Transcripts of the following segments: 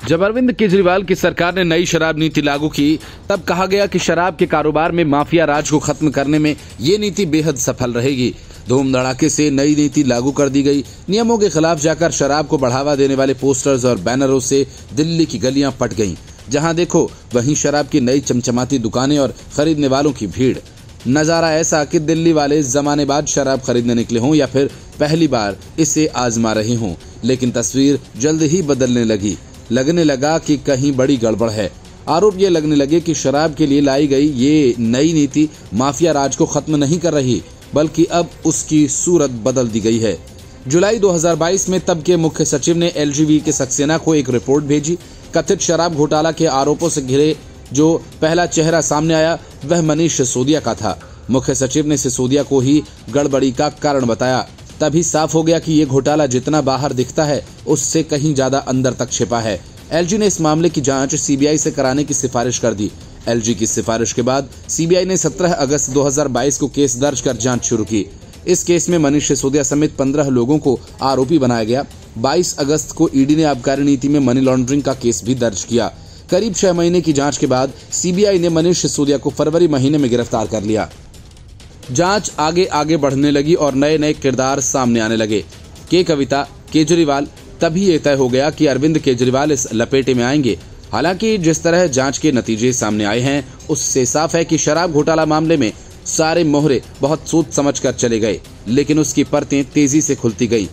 जब अरविंद केजरीवाल की सरकार ने नई शराब नीति लागू की, तब कहा गया कि शराब के कारोबार में माफिया राज को खत्म करने में ये नीति बेहद सफल रहेगी। धूम धड़ाके से नई नीति लागू कर दी गई। नियमों के खिलाफ जाकर शराब को बढ़ावा देने वाले पोस्टर्स और बैनरों से दिल्ली की गलियां पट गईं। जहां देखो वहीं शराब की नई चमचमाती दुकानें और खरीदने वालों की भीड़। नजारा ऐसा कि दिल्ली वाले जमाने बाद शराब खरीदने निकले हों या फिर पहली बार इसे आजमा रहे हों। लेकिन तस्वीर जल्द ही बदलने लगी। लगने लगा कि कहीं बड़ी गड़बड़ है। आरोप ये लगने लगे कि शराब के लिए लाई गई ये नई नीति माफिया राज को खत्म नहीं कर रही, बल्कि अब उसकी सूरत बदल दी गई है। जुलाई 2022 में तब के मुख्य सचिव ने एलजीवी के सक्सेना को एक रिपोर्ट भेजी। कथित शराब घोटाला के आरोपों से घिरे जो पहला चेहरा सामने आया वह मनीष सिसोदिया का था। मुख्य सचिव ने सिसोदिया को ही गड़बड़ी का कारण बताया। तभी साफ हो गया कि ये घोटाला जितना बाहर दिखता है उससे कहीं ज्यादा अंदर तक छिपा है। एलजी ने इस मामले की जांच सीबीआई से कराने की सिफारिश कर दी। एलजी की सिफारिश के बाद सीबीआई ने 17 अगस्त 2022 को केस दर्ज कर जांच शुरू की। इस केस में मनीष सिसोदिया समेत 15 लोगों को आरोपी बनाया गया। 22 अगस्त को ईडी ने आबकारी नीति में मनी लॉन्ड्रिंग का केस भी दर्ज किया। करीब 6 महीने की जांच के बाद सीबीआई ने मनीष सिसोदिया को फरवरी महीने में गिरफ्तार कर लिया। जांच आगे बढ़ने लगी और नए नए किरदार सामने आने लगे। के कविता, केजरीवाल। तभी ये तय हो गया कि अरविंद केजरीवाल इस लपेटे में आएंगे। हालांकि जिस तरह जांच के नतीजे सामने आए हैं उससे साफ है कि शराब घोटाला मामले में सारे मोहरे बहुत सोच समझ कर चले गए, लेकिन उसकी परतें तेजी से खुलती गई।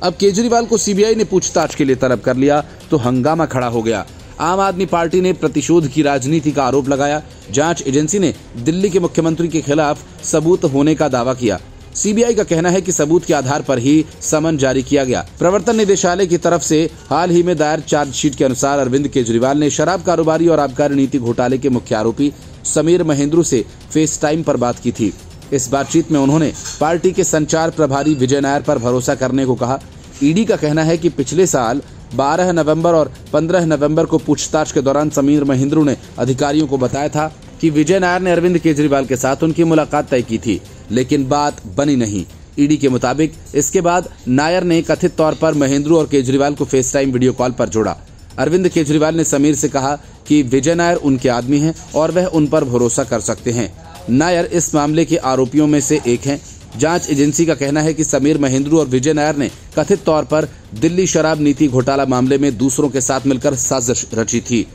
अब केजरीवाल को सीबीआई ने पूछताछ के लिए तलब कर लिया तो हंगामा खड़ा हो गया। आम आदमी पार्टी ने प्रतिशोध की राजनीति का आरोप लगाया। जांच एजेंसी ने दिल्ली के मुख्यमंत्री के खिलाफ सबूत होने का दावा किया। सीबीआई का कहना है कि सबूत के आधार पर ही समन जारी किया गया। प्रवर्तन निदेशालय की तरफ से हाल ही में दायर चार्जशीट के अनुसार अरविंद केजरीवाल ने शराब कारोबारी और आबकारी नीति घोटाले के मुख्य आरोपी समीर महेंद्रू से फेस टाइम पर बात की थी। इस बातचीत में उन्होंने पार्टी के संचार प्रभारी विजय नायर पर भरोसा करने को कहा। ईडी का कहना है कि पिछले साल 12 नवंबर और 15 नवंबर को पूछताछ के दौरान समीर महेंद्रू ने अधिकारियों को बताया था कि विजय नायर ने अरविंद केजरीवाल के साथ उनकी मुलाकात तय की थी, लेकिन बात बनी नहीं। ईडी के मुताबिक इसके बाद नायर ने कथित तौर पर महेंद्रू और केजरीवाल को फेस टाइम वीडियो कॉल पर जोड़ा। अरविंद केजरीवाल ने समीर से कहा कि विजय नायर उनके आदमी हैं और वह उन पर भरोसा कर सकते हैं। नायर इस मामले के आरोपियों में से एक हैं। जांच एजेंसी का कहना है कि समीर महेंद्रू और विजय नायर ने कथित तौर पर दिल्ली शराब नीति घोटाला मामले में दूसरों के साथ मिलकर साजिश रची थी।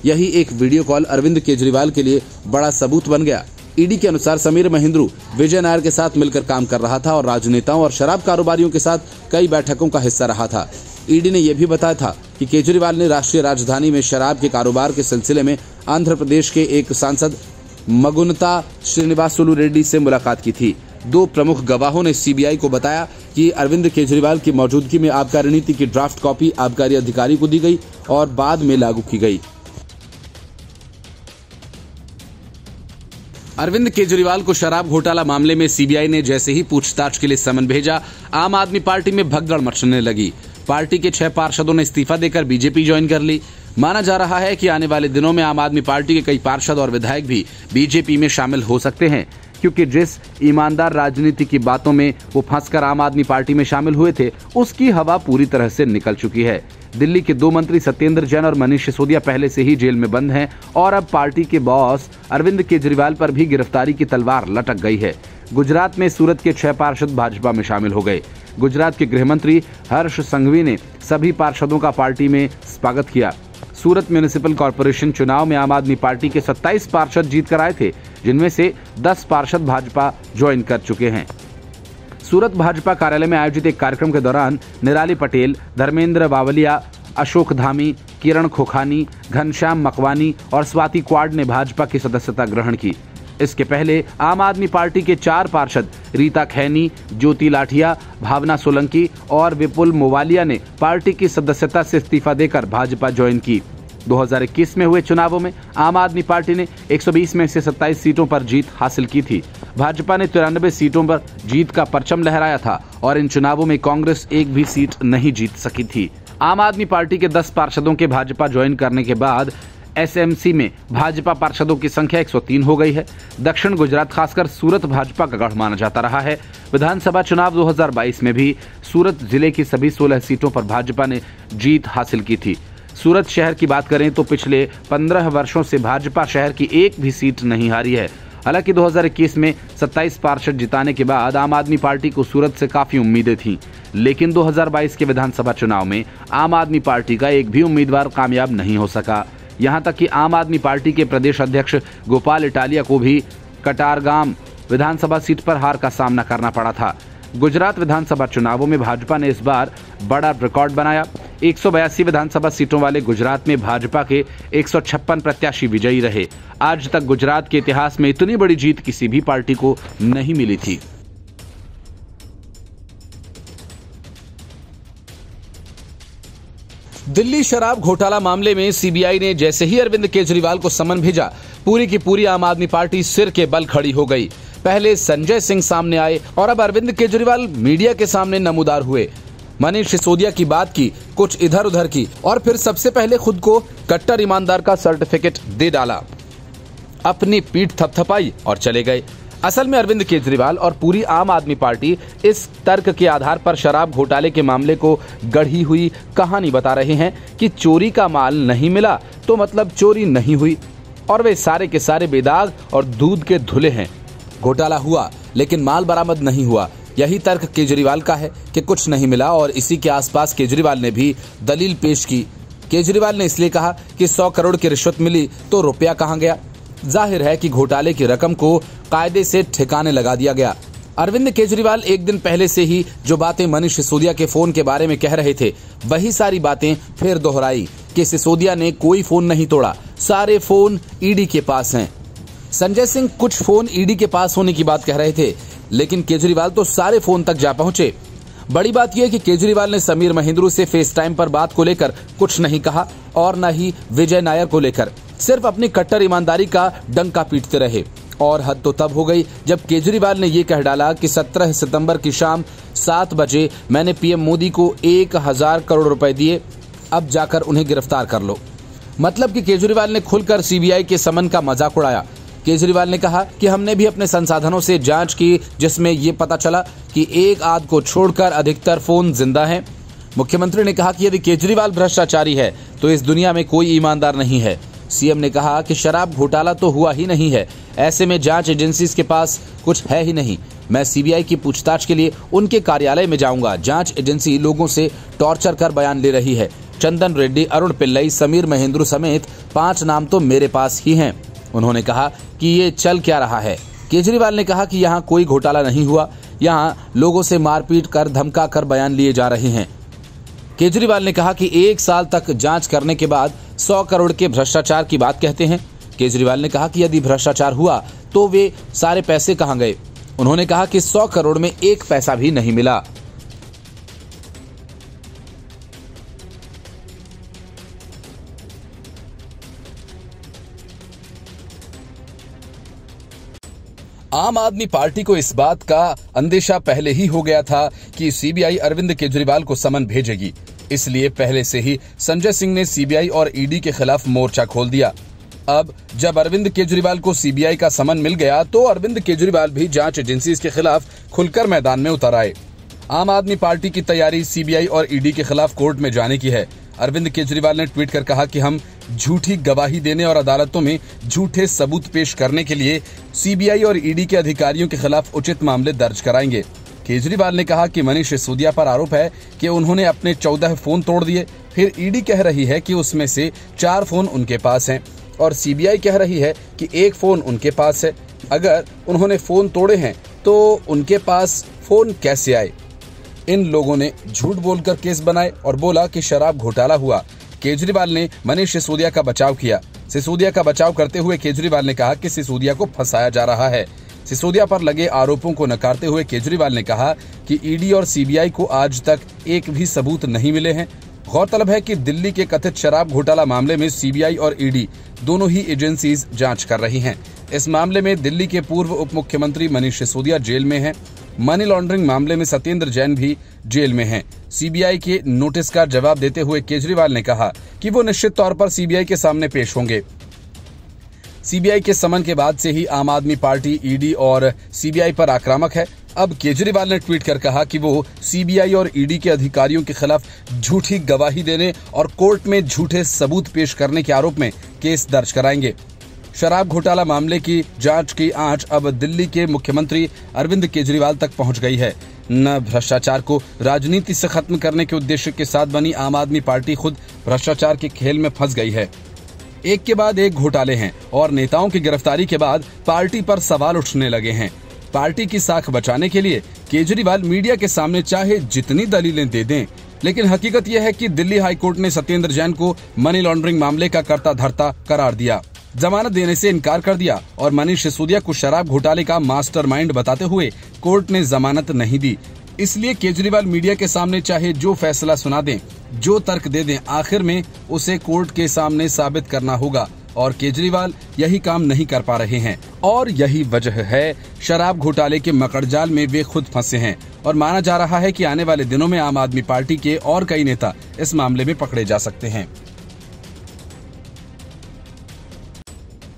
यही एक वीडियो कॉल अरविंद केजरीवाल के लिए बड़ा सबूत बन गया। ईडी के अनुसार समीर महेंद्रू विजय नायर के साथ मिलकर काम कर रहा था और राजनेताओं और शराब कारोबारियों के साथ कई बैठकों का हिस्सा रहा था। ईडी ने यह भी बताया था कि केजरीवाल ने राष्ट्रीय राजधानी में शराब के कारोबार के सिलसिले में आंध्र प्रदेश के एक सांसद मगुनता श्रीनिवासुलु रेड्डी से मुलाकात की थी। 2 प्रमुख गवाहों ने सीबीआई को बताया कि अरविंद केजरीवाल की मौजूदगी में आबकारी नीति की ड्राफ्ट कॉपी आबकारी अधिकारी को दी गई और बाद में लागू की गई। अरविंद केजरीवाल को शराब घोटाला मामले में सीबीआई ने जैसे ही पूछताछ के लिए समन भेजा, आम आदमी पार्टी में भगदड़ मचने लगी। पार्टी के 6 पार्षदों ने इस्तीफा देकर बीजेपी ज्वाइन कर ली। माना जा रहा है कि आने वाले दिनों में आम आदमी पार्टी के कई पार्षद और विधायक भी बीजेपी में शामिल हो सकते हैं, क्योंकि जिस ईमानदार राजनीति की बातों में वो फंसकर आम आदमी पार्टी में शामिल हुए थे उसकी हवा पूरी तरह से निकल चुकी है। दिल्ली के 2 मंत्री सत्येंद्र जैन और मनीष सिसोदिया पहले से ही जेल में बंद हैं और अब पार्टी के बॉस अरविंद केजरीवाल पर भी गिरफ्तारी की तलवार लटक गई है। गुजरात में सूरत के 6 पार्षद भाजपा में शामिल हो गए। गुजरात के गृह मंत्री हर्ष संघवी ने सभी पार्षदों का पार्टी में स्वागत किया। सूरत म्युनिसिपल कॉर्पोरेशन चुनाव में आम आदमी पार्टी के 27 पार्षद जीत कर आए थे, जिनमें से 10 पार्षद भाजपा ज्वाइन कर चुके हैं। सूरत भाजपा कार्यालय में आयोजित एक कार्यक्रम के दौरान निराली पटेल, धर्मेंद्र बावलिया, अशोक धामी, किरण खोखानी, घनश्याम मकवानी और स्वाति क्वाड ने भाजपा की सदस्यता ग्रहण की। इसके पहले आम आदमी पार्टी के 4 पार्षद रीता खैनी, ज्योति लाठिया, भावना सोलंकी और विपुल मोवालिया ने पार्टी की सदस्यता से इस्तीफा देकर भाजपा ज्वाइन की। 2021 में हुए चुनावों में आम आदमी पार्टी ने 120 में से 27 सीटों पर जीत हासिल की थी। भाजपा ने 93 सीटों पर जीत का परचम लहराया था और इन चुनावों में कांग्रेस एक भी सीट नहीं जीत सकी थी। आम आदमी पार्टी के 10 पार्षदों के भाजपा ज्वाइन करने के बाद एसएमसी में भाजपा पार्षदों की संख्या 103 हो गई है। दक्षिण गुजरात खासकर सूरत भाजपा का गढ़ माना जाता रहा है। विधानसभा चुनाव 2022 में भी सूरत जिले की सभी 16 सीटों पर भाजपा ने जीत हासिल की थी। सूरत शहर की बात करें तो पिछले 15 वर्षों से भाजपा शहर की एक भी सीट नहीं हारी है। हालांकि 2021 में 27 पार्षद जिताने के बाद आम आदमी पार्टी को सूरत से काफी उम्मीदें थीं, लेकिन 2022 के विधानसभा चुनाव में आम आदमी पार्टी का एक भी उम्मीदवार कामयाब नहीं हो सका। यहां तक कि आम आदमी पार्टी के प्रदेश अध्यक्ष गोपाल इटालिया को भी कटारगाम विधानसभा सीट पर हार का सामना करना पड़ा था। गुजरात विधानसभा चुनावों में भाजपा ने इस बार बड़ा रिकॉर्ड बनाया। 182 विधानसभा सीटों वाले गुजरात में भाजपा के 156 प्रत्याशी विजयी रहे। आज तक गुजरात के इतिहास में इतनी बड़ी जीत किसी भी पार्टी को नहीं मिली थी। दिल्ली शराब घोटाला मामले में सीबीआई ने जैसे ही अरविंद केजरीवाल को समन भेजा, पूरी की पूरी आम आदमी पार्टी सिर के बल खड़ी हो गई। पहले संजय सिंह सामने आए और अब अरविंद केजरीवाल मीडिया के सामने नमूदार हुए। मनीष सिसोदिया की बात की, कुछ इधर उधर की और फिर सबसे पहले खुद को कट्टर ईमानदार का सर्टिफिकेट दे डाला, अपनी पीठ थपथपाई और चले गए। असल में अरविंद केजरीवाल और पूरी आम आदमी पार्टी इस तर्क के आधार पर शराब घोटाले के मामले को गढ़ी हुई कहानी बता रहे हैं कि चोरी का माल नहीं मिला तो मतलब चोरी नहीं हुई और वे सारे के सारे बेदाग और दूध के धुले हैं। घोटाला हुआ लेकिन माल बरामद नहीं हुआ, यही तर्क केजरीवाल का है कि कुछ नहीं मिला और इसी के आसपास केजरीवाल ने भी दलील पेश की। केजरीवाल ने इसलिए कहा कि 100 करोड़ की रिश्वत मिली तो रुपया कहां गया। जाहिर है कि घोटाले की रकम को कायदे से ठिकाने लगा दिया गया। अरविंद केजरीवाल एक दिन पहले से ही जो बातें मनीष सिसोदिया के फोन के बारे में कह रहे थे, वही सारी बातें फिर दोहराई कि सिसोदिया ने कोई फोन नहीं तोड़ा, सारे फोन ईडी के पास हैं। संजय सिंह कुछ फोन ईडी के पास होने की बात कह रहे थे, लेकिन केजरीवाल तो सारे फोन तक जा पहुंचे। बड़ी बात यह कि केजरीवाल ने समीर महेंद्रू से फेस टाइम पर बात को लेकर कुछ नहीं कहा और न ही विजय नायर को लेकर, सिर्फ अपनी कट्टर ईमानदारी का डंका पीटते रहे। और हद तो तब हो गई जब केजरीवाल ने ये कह डाला कि 17 सितंबर की शाम 7 बजे मैंने पीएम मोदी को 1000 करोड़ रुपए दिए, अब जाकर उन्हें गिरफ्तार कर लो। मतलब कि केजरीवाल ने खुलकर सीबीआई के समन का मजाक उड़ाया। केजरीवाल ने कहा कि हमने भी अपने संसाधनों से जांच की, जिसमें ये पता चला कि एक आध को छोड़कर अधिकतर फोन जिंदा हैं। मुख्यमंत्री ने कहा कि यदि केजरीवाल भ्रष्टाचारी है तो इस दुनिया में कोई ईमानदार नहीं है। सीएम ने कहा कि शराब घोटाला तो हुआ ही नहीं है, ऐसे में जांच एजेंसी के पास कुछ है ही नहीं। मैं सीबीआई की पूछताछ के लिए उनके कार्यालय में जाऊंगा। जांच एजेंसी लोगों से टॉर्चर कर बयान ले रही है। चंदन रेड्डी, अरुण पिल्लई, समीर महेंद्रू समेत 5 नाम तो मेरे पास ही हैं। उन्होंने कहा कि ये चल क्या रहा है। केजरीवाल ने कहा कि यहाँ कोई घोटाला नहीं हुआ, यहाँ लोगों से मारपीट कर धमका कर बयान लिए जा रहे हैं। केजरीवाल ने कहा कि 1 साल तक जांच करने के बाद 100 करोड़ के भ्रष्टाचार की बात कहते हैं। केजरीवाल ने कहा कि यदि भ्रष्टाचार हुआ तो वे सारे पैसे कहां गए। उन्होंने कहा कि 100 करोड़ में 1 पैसा भी नहीं मिला। आम आदमी पार्टी को इस बात का अंदेशा पहले ही हो गया था कि सीबीआई अरविंद केजरीवाल को समन भेजेगी, इसलिए पहले से ही संजय सिंह ने सीबीआई और ईडी के खिलाफ मोर्चा खोल दिया। अब जब अरविंद केजरीवाल को सीबीआई का समन मिल गया तो अरविंद केजरीवाल भी जांच एजेंसी के खिलाफ खुलकर मैदान में उतर आए। आम आदमी पार्टी की तैयारी सीबीआई और ईडी के खिलाफ कोर्ट में जाने की है। अरविंद केजरीवाल ने ट्वीट कर कहा कि हम झूठी गवाही देने और अदालतों में झूठे सबूत पेश करने के लिए सीबीआई और ईडी के अधिकारियों के खिलाफ उचित मामले दर्ज कराएंगे। केजरीवाल ने कहा कि मनीष सिसोदिया पर आरोप है कि उन्होंने अपने 14 फोन तोड़ दिए, फिर ईडी कह रही है कि उसमें से 4 फोन उनके पास हैं और सीबीआई कह रही है कि 1 फोन उनके पास है। अगर उन्होंने फोन तोड़े हैं तो उनके पास फोन कैसे आए? इन लोगों ने झूठ बोलकर केस बनाए और बोला कि शराब घोटाला हुआ। केजरीवाल ने मनीष सिसोदिया का बचाव किया। सिसोदिया का बचाव करते हुए केजरीवाल ने कहा कि सिसोदिया को फंसाया जा रहा है। सिसोदिया पर लगे आरोपों को नकारते हुए केजरीवाल ने कहा कि ईडी और सीबीआई को आज तक एक भी सबूत नहीं मिले हैं। गौरतलब है कि दिल्ली के कथित शराब घोटाला मामले में सीबीआई और ईडी दोनों ही एजेंसीज जांच कर रही हैं। इस मामले में दिल्ली के पूर्व उप मुख्यमंत्री मनीष सिसोदिया जेल में हैं। मनी लॉन्ड्रिंग मामले में सत्येंद्र जैन भी जेल में हैं। सीबीआई के नोटिस का जवाब देते हुए केजरीवाल ने कहा कि वो निश्चित तौर पर सीबीआई के सामने पेश होंगे। सीबीआई के समन के बाद से ही आम आदमी पार्टी ईडी और सीबीआई पर आक्रामक है। अब केजरीवाल ने ट्वीट कर कहा कि वो सीबीआई और ईडी के अधिकारियों के खिलाफ झूठी गवाही देने और कोर्ट में झूठे सबूत पेश करने के आरोप में केस दर्ज कराएंगे। शराब घोटाला मामले की जांच की आंच अब दिल्ली के मुख्यमंत्री अरविंद केजरीवाल तक पहुंच गई है। न भ्रष्टाचार को राजनीति से खत्म करने के उद्देश्य के साथ बनी आम आदमी पार्टी खुद भ्रष्टाचार के खेल में फंस गई है। एक के बाद एक घोटाले हैं और नेताओं की गिरफ्तारी के बाद पार्टी पर सवाल उठने लगे हैं। पार्टी की साख बचाने के लिए केजरीवाल मीडिया के सामने चाहे जितनी दलीलें दे दें, लेकिन हकीकत यह है कि दिल्ली हाईकोर्ट ने सत्येंद्र जैन को मनी लॉन्ड्रिंग मामले का कर्ता धर्ता करार दिया, जमानत देने से इनकार कर दिया और मनीष सिसोदिया को शराब घोटाले का मास्टरमाइंड बताते हुए कोर्ट ने जमानत नहीं दी। इसलिए केजरीवाल मीडिया के सामने चाहे जो फैसला सुना दें, जो तर्क दे दें, आखिर में उसे कोर्ट के सामने साबित करना होगा और केजरीवाल यही काम नहीं कर पा रहे हैं और यही वजह है शराब घोटाले के मकड़जाल में वे खुद फंसे हैं और माना जा रहा है कि आने वाले दिनों में आम आदमी पार्टी के और कई नेता इस मामले में पकड़े जा सकते हैं।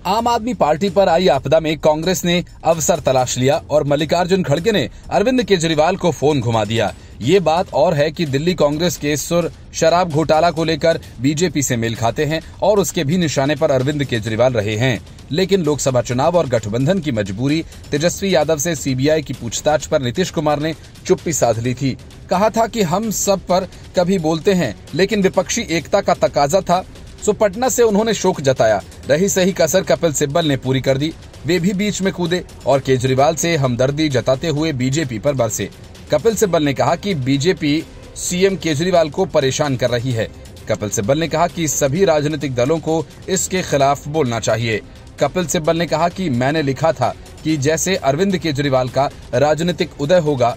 आम आदमी पार्टी पर आई आपदा में कांग्रेस ने अवसर तलाश लिया और मल्लिकार्जुन खड़गे ने अरविंद केजरीवाल को फोन घुमा दिया। ये बात और है कि दिल्ली कांग्रेस के सुर शराब घोटाला को लेकर बीजेपी से मेल खाते हैं और उसके भी निशाने पर अरविंद केजरीवाल रहे हैं। लेकिन लोकसभा चुनाव और गठबंधन की मजबूरी तेजस्वी यादव से सीबीआई की पूछताछ पर नीतीश कुमार ने चुप्पी साध ली थी। कहा था कि हम सब पर कभी बोलते हैं, लेकिन विपक्षी एकता का तकाजा था, सो पटना से उन्होंने शोक जताया। रही सही कसर कपिल सिब्बल ने पूरी कर दी, वे भी बीच में कूदे और केजरीवाल से हमदर्दी जताते हुए बीजेपी पर बरसे। कपिल सिब्बल ने कहा कि बीजेपी सीएम केजरीवाल को परेशान कर रही है। कपिल सिब्बल ने कहा कि सभी राजनीतिक दलों को इसके खिलाफ बोलना चाहिए। कपिल सिब्बल ने कहा कि मैंने लिखा था कि जैसे अरविंद केजरीवाल का राजनीतिक उदय होगा,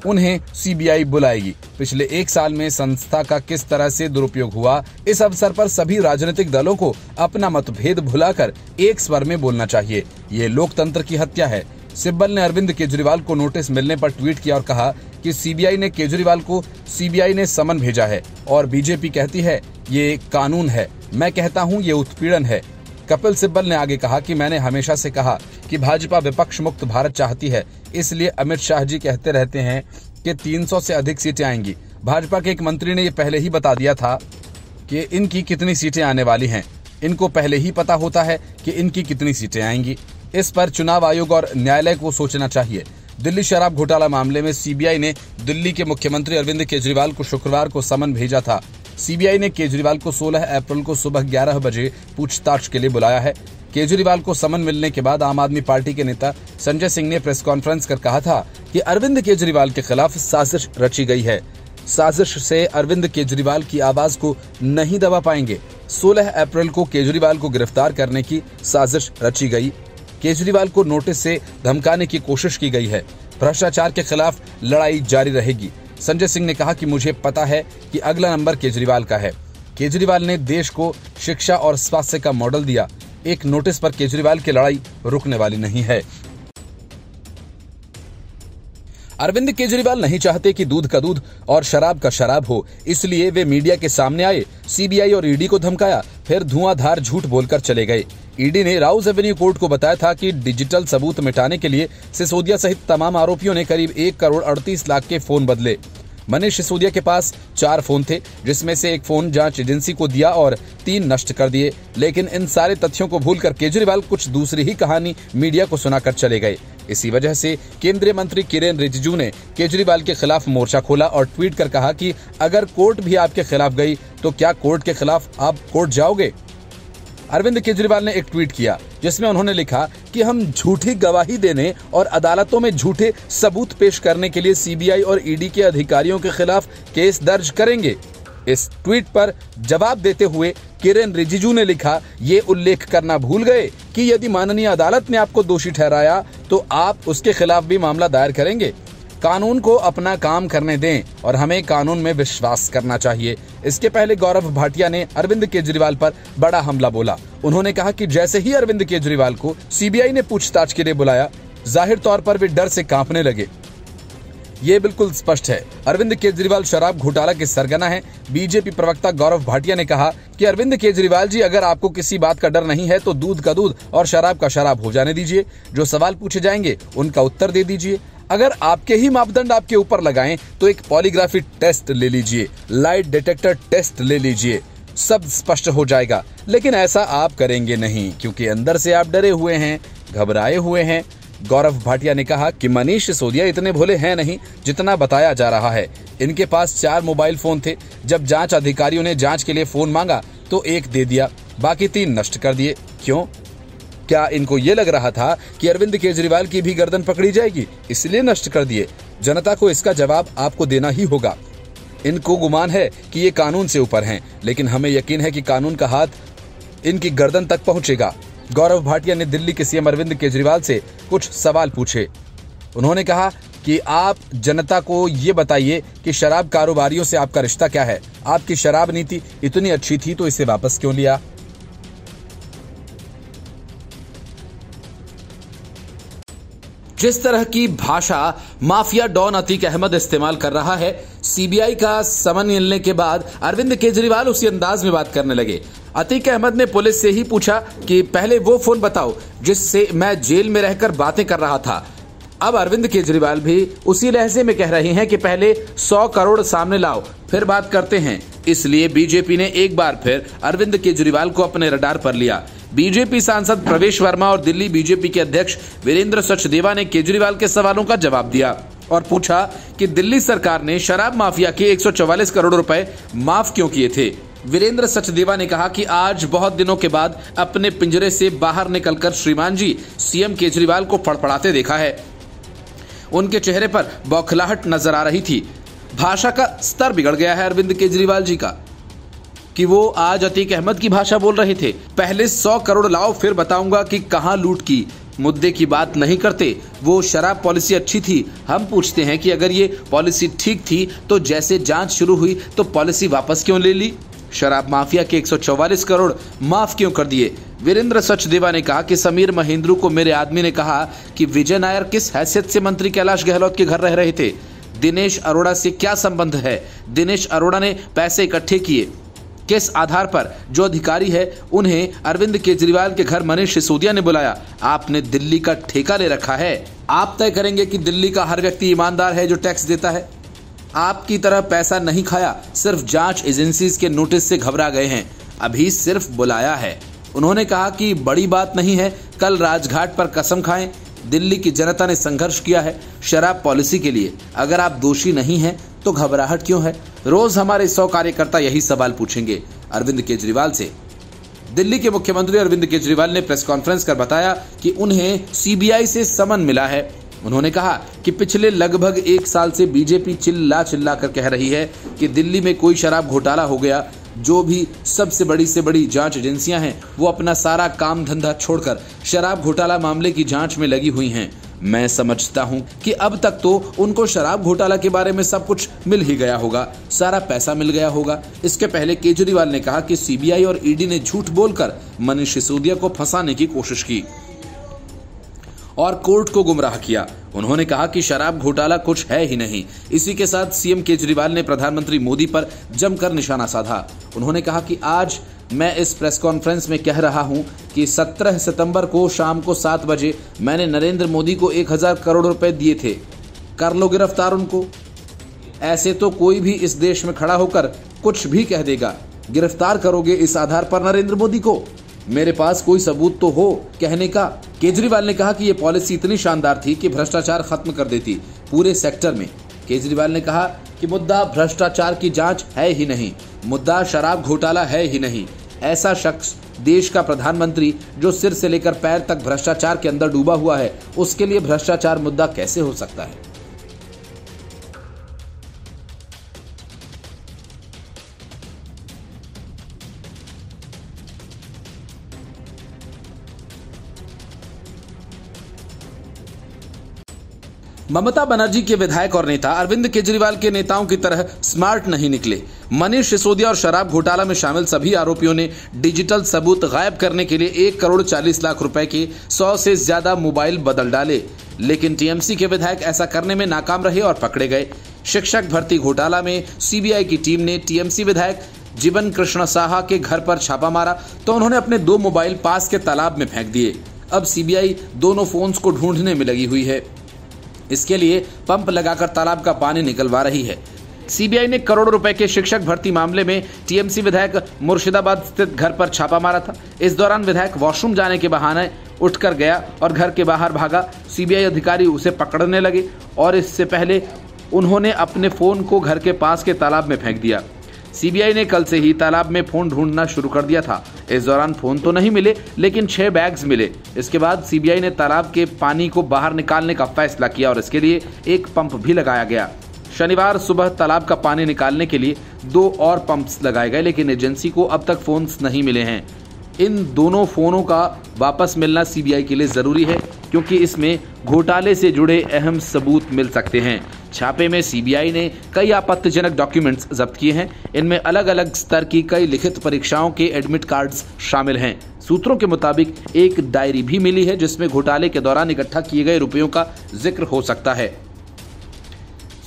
उन्हें सीबीआई बुलाएगी। पिछले 1 साल में संस्था का किस तरह से दुरुपयोग हुआ, इस अवसर पर सभी राजनीतिक दलों को अपना मतभेद भुलाकर एक स्वर में बोलना चाहिए। ये लोकतंत्र की हत्या है। सिब्बल ने अरविंद केजरीवाल को नोटिस मिलने पर ट्वीट किया और कहा कि सीबीआई ने केजरीवाल को सीबीआई ने समन भेजा है और बीजेपी कहती है ये कानून है, मैं कहता हूँ ये उत्पीड़न है। कपिल सिब्बल ने आगे कहा कि मैंने हमेशा से कहा कि भाजपा विपक्ष मुक्त भारत चाहती है, इसलिए अमित शाह जी कहते रहते हैं कि 300 से अधिक सीटें आएंगी। भाजपा के एक मंत्री ने ये पहले ही बता दिया था कि इनकी कितनी सीटें आने वाली हैं। इनको पहले ही पता होता है कि इनकी कितनी सीटें आएंगी। इस पर चुनाव आयोग और न्यायालय को सोचना चाहिए। दिल्ली शराब घोटाला मामले में सीबीआई ने दिल्ली के मुख्यमंत्री अरविंद केजरीवाल को शुक्रवार को समन भेजा था। सीबीआई ने केजरीवाल को 16 अप्रैल को सुबह 11 बजे पूछताछ के लिए बुलाया है। केजरीवाल को समन मिलने के बाद आम आदमी पार्टी के नेता संजय सिंह ने प्रेस कॉन्फ्रेंस कर कहा था कि अरविंद केजरीवाल के खिलाफ साजिश रची गई है। साजिश से अरविंद केजरीवाल की आवाज को नहीं दबा पाएंगे। 16 अप्रैल को केजरीवाल को गिरफ्तार करने की साजिश रची गई। केजरीवाल को नोटिस से धमकाने की कोशिश की गई है। भ्रष्टाचार के खिलाफ लड़ाई जारी रहेगी। संजय सिंह ने कहा कि मुझे पता है कि अगला नंबर केजरीवाल का है। केजरीवाल ने देश को शिक्षा और स्वास्थ्य का मॉडल दिया। एक नोटिस पर केजरीवाल की लड़ाई रुकने वाली नहीं है। अरविंद केजरीवाल नहीं चाहते कि दूध का दूध और शराब का शराब हो, इसलिए वे मीडिया के सामने आए, सीबीआई और ईडी को धमकाया, फिर धुआंधार झूठ बोलकर चले गए। ईडी ने राउज एवेन्यू कोर्ट को बताया था कि डिजिटल सबूत मिटाने के लिए सिसोदिया सहित तमाम आरोपियों ने करीब 1 करोड़ 38 लाख के फोन बदले। मनीष सिसोदिया के पास 4 फोन थे, जिसमें से 1 फोन जांच एजेंसी को दिया और 3 नष्ट कर दिए। लेकिन इन सारे तथ्यों को भूलकर केजरीवाल कुछ दूसरी ही कहानी मीडिया को सुनाकर चले गए। इसी वजह से केंद्रीय मंत्री किरेन रिजिजू ने केजरीवाल के खिलाफ मोर्चा खोला और ट्वीट कर कहा कि अगर कोर्ट भी आपके खिलाफ गई तो क्या कोर्ट के खिलाफ आप कोर्ट जाओगे। अरविंद केजरीवाल ने एक ट्वीट किया जिसमें उन्होंने लिखा कि हम झूठी गवाही देने और अदालतों में झूठे सबूत पेश करने के लिए सीबीआई और ईडी के अधिकारियों के खिलाफ केस दर्ज करेंगे। इस ट्वीट पर जवाब देते हुए किरेन रिजिजू ने लिखा, ये उल्लेख करना भूल गए कि यदि माननीय अदालत ने आपको दोषी ठहराया तो आप उसके खिलाफ भी मामला दायर करेंगे। कानून को अपना काम करने दें और हमें कानून में विश्वास करना चाहिए। इसके पहले गौरव भाटिया ने अरविंद केजरीवाल पर बड़ा हमला बोला। उन्होंने कहा कि जैसे ही अरविंद केजरीवाल को सीबीआई ने पूछताछ के लिए बुलाया, जाहिर तौर पर वे डर से कांपने लगे। ये बिल्कुल स्पष्ट है, अरविंद केजरीवाल शराब घोटाला के सरगना है। बीजेपी प्रवक्ता गौरव भाटिया ने कहा कि अरविंद केजरीवाल जी, अगर आपको किसी बात का डर नहीं है तो दूध का दूध और शराब का शराब हो जाने दीजिए। जो सवाल पूछे जाएंगे उनका उत्तर दे दीजिए। अगर आपके ही मापदंड आपके ऊपर लगाएं तो एक पॉलीग्राफी टेस्ट ले लीजिए, लाइट डिटेक्टर टेस्ट ले लीजिए, सब स्पष्ट हो जाएगा। लेकिन ऐसा आप करेंगे नहीं, क्योंकि अंदर से आप डरे हुए हैं, घबराए हुए हैं। गौरव भाटिया ने कहा कि मनीष सिसोदिया इतने भोले हैं नहीं जितना बताया जा रहा है। इनके पास 4 मोबाइल फोन थे। जब जांच अधिकारियों ने जांच के लिए फोन मांगा तो 1 दे दिया, बाकी 3 नष्ट कर दिए। क्यों? क्या इनको ये लग रहा था कि अरविंद केजरीवाल की भी गर्दन पकड़ी जाएगी, इसलिए नष्ट कर दिए? जनता को इसका जवाब आपको देना ही होगा। इनको गुमान है कि ये कानून से ऊपर हैं, लेकिन हमें यकीन है कि कानून का हाथ इनकी गर्दन तक पहुंचेगा। गौरव भाटिया ने दिल्ली के सीएम अरविंद केजरीवाल से कुछ सवाल पूछे। उन्होंने कहा कि आप जनता को ये बताइए कि शराब कारोबारियों से आपका रिश्ता क्या है? आपकी शराब नीति इतनी अच्छी थी तो इसे वापस क्यों लिया? जिस तरह की भाषा माफिया डॉन अतीक अहमद इस्तेमाल कर रहा है, सीबीआई का समन मिलने के बाद अरविंद केजरीवाल उसी अंदाज में बात करने लगे। अतीक अहमद ने पुलिस से ही पूछा कि पहले वो फोन बताओ जिससे मैं जेल में रहकर बातें कर रहा था। अब अरविंद केजरीवाल भी उसी लहजे में कह रहे हैं कि पहले 100 करोड़ सामने लाओ, फिर बात करते हैं। इसलिए बीजेपी ने एक बार फिर अरविंद केजरीवाल को अपने रडार पर लिया। बीजेपी सांसद प्रवेश वर्मा और दिल्ली बीजेपी के अध्यक्ष वीरेंद्र सचदेवा ने केजरीवाल के सवालों का जवाब दिया और पूछा कि दिल्ली सरकार ने शराब माफिया के 144 करोड़ रुपए माफ क्यों किए थे। वीरेंद्र सचदेवा ने कहा कि आज बहुत दिनों के बाद अपने पिंजरे से बाहर निकलकर श्रीमान जी सीएम केजरीवाल को फड़फड़ाते देखा है। उनके चेहरे पर बौखलाहट नजर आ रही थी। भाषा का स्तर बिगड़ गया है अरविंद केजरीवाल जी का कि वो आज अतीक अहमद की भाषा बोल रहे थे। पहले 100 करोड़ लाओ, फिर बताऊंगा कि कहां लूट की। मुद्दे की बात नहीं करते। वो शराब पॉलिसी अच्छी थी। हम पूछते हैं कि अगर ये पॉलिसी ठीक थी तो जैसे जांच शुरू हुई तो पॉलिसी वापस क्यों ले ली? शराब माफिया के 144 करोड़ माफ क्यों कर दिए? वीरेंद्र सचदेवा ने कहा कि समीर महेंद्रू को मेरे आदमी ने कहा कि विजय नायर किस हैसियत से मंत्री कैलाश गहलोत के घर रह रहे थे? दिनेश अरोड़ा से क्या संबंध है? दिनेश अरोड़ा ने पैसे इकट्ठे किए किस आधार पर? जो अधिकारी है उन्हें अरविंद केजरीवाल के घर मनीष सिसोदिया ने बुलाया। आपने दिल्ली का ठेका ले रखा है। आप तय करेंगे कि दिल्ली का हर व्यक्ति ईमानदार है जो टैक्स देता है। आपकी तरह पैसा नहीं खाया, सिर्फ जांच एजेंसीज के नोटिस से घबरा गए हैं। अभी सिर्फ बुलाया है। उन्होंने कहा कि बड़ी बात नहीं है, कल राजघाट पर कसम खाएं। दिल्ली की जनता ने संघर्ष किया है शराब पॉलिसी के लिए। अगर आप दोषी नहीं हैं तो घबराहट क्यों है? रोज हमारे 100 कार्यकर्ता यही सवाल पूछेंगे अरविंद केजरीवाल से। दिल्ली के मुख्यमंत्री अरविंद केजरीवाल ने प्रेस कॉन्फ्रेंस कर बताया कि उन्हें सीबीआई से समन मिला है। उन्होंने कहा कि पिछले लगभग 1 साल से बीजेपी चिल्ला चिल्ला कर कह रही है कि दिल्ली में कोई शराब घोटाला हो गया। जो भी सबसे बड़ी से बड़ी जांच एजेंसियां हैं वो अपना सारा काम धंधा छोड़कर शराब घोटाला मामले की जांच में लगी हुई हैं। मैं समझता हूं कि अब तक तो उनको शराब घोटाला के बारे में सब कुछ मिल ही गया होगा, सारा पैसा मिल गया होगा। इसके पहले केजरीवाल ने कहा कि सीबीआई और ईडी ने झूठ बोलकर मनीष सिसोदिया को फंसाने की कोशिश की और कोर्ट को गुमराह किया। उन्होंने कहा कि शराब घोटाला कुछ है ही नहीं। इसी के साथ सीएम केजरीवाल ने प्रधानमंत्री मोदी पर जमकर निशाना साधा। उन्होंने कहा कि आज मैं इस प्रेस कॉन्फ्रेंस में कह रहा हूं कि 17 सितंबर को शाम को 7 बजे मैंने नरेंद्र मोदी को 1000 करोड़ रुपए दिए थे। कर लो गिरफ्तार उनको। ऐसे तो कोई भी इस देश में खड़ा होकर कुछ भी कह देगा। गिरफ्तार करोगे इस आधार पर नरेंद्र मोदी को? मेरे पास कोई सबूत तो हो कहने का। केजरीवाल ने कहा कि यह पॉलिसी इतनी शानदार थी कि भ्रष्टाचार खत्म कर देती पूरे सेक्टर में। केजरीवाल ने कहा कि मुद्दा भ्रष्टाचार की जांच है ही नहीं, मुद्दा शराब घोटाला है ही नहीं। ऐसा शख्स देश का प्रधानमंत्री जो सिर से लेकर पैर तक भ्रष्टाचार के अंदर डूबा हुआ है, उसके लिए भ्रष्टाचार मुद्दा कैसे हो सकता है? ममता बनर्जी के विधायक और नेता अरविंद केजरीवाल के नेताओं की तरह स्मार्ट नहीं निकले। मनीष सिसोदिया और शराब घोटाला में शामिल सभी आरोपियों ने डिजिटल सबूत गायब करने के लिए 1 करोड़ 40 लाख रुपए के 100 से ज्यादा मोबाइल बदल डाले, लेकिन टीएमसी के विधायक ऐसा करने में नाकाम रहे और पकड़े गए। शिक्षक भर्ती घोटाला में सीबीआई की टीम ने टीएमसी विधायक जीवन कृष्ण साहा के घर पर छापा मारा तो उन्होंने अपने 2 मोबाइल पास के तालाब में फेंक दिए। अब सीबीआई दोनों फोन्स को ढूंढने में लगी हुई है। इसके लिए पंप लगाकर तालाब का पानी निकलवा रही है। सीबीआई ने करोड़ों रुपए के शिक्षक भर्ती मामले में टीएमसी विधायक मुर्शिदाबाद स्थित घर पर छापा मारा था। इस दौरान विधायक वॉशरूम जाने के बहाने उठकर गया और घर के बाहर भागा। सीबीआई अधिकारी उसे पकड़ने लगे और इससे पहले उन्होंने अपने फोन को घर के पास के तालाब में फेंक दिया। सीबीआई ने कल से ही तालाब में फोन ढूंढना शुरू कर दिया था। इस दौरान फोन तो नहीं मिले, लेकिन 6 बैग्स मिले। इसके बाद सीबीआई ने तालाब के पानी को बाहर निकालने का फैसला किया और इसके लिए एक पंप भी लगाया गया। शनिवार सुबह तालाब का पानी निकालने के लिए 2 और पंप्स लगाए गए, लेकिन एजेंसी को अब तक फोन्स नहीं मिले हैं। इन दोनों फोनों का वापस मिलना सीबीआई के लिए जरूरी है, क्योंकि इसमें घोटाले से जुड़े अहम सबूत मिल सकते हैं। छापे में सीबीआई ने कई आपत्तिजनक डॉक्यूमेंट्स जब्त किए हैं। इनमें अलग अलग स्तर की कई लिखित परीक्षाओं के एडमिट कार्ड्स शामिल हैं। सूत्रों के मुताबिक एक डायरी भी मिली है, जिसमें घोटाले के दौरान इकट्ठा किए गए रुपयों का जिक्र हो सकता है।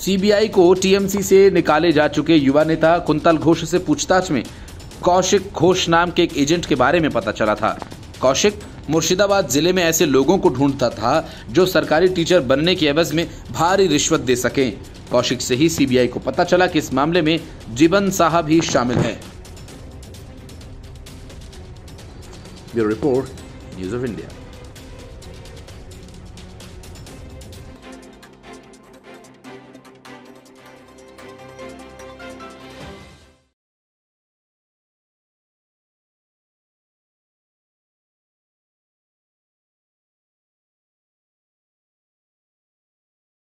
सीबीआई को टीएमसी से निकाले जा चुके युवा नेता कुंतल घोष से पूछताछ में कौशिक घोष नाम के एक एजेंट के बारे में पता चला था। कौशिक मुर्शिदाबाद जिले में ऐसे लोगों को ढूंढता था जो सरकारी टीचर बनने की एवज में भारी रिश्वत दे सकें। कौशिक से ही सीबीआई को पता चला कि इस मामले में जीवन साहब भी शामिल हैं। Bureau report, news of India.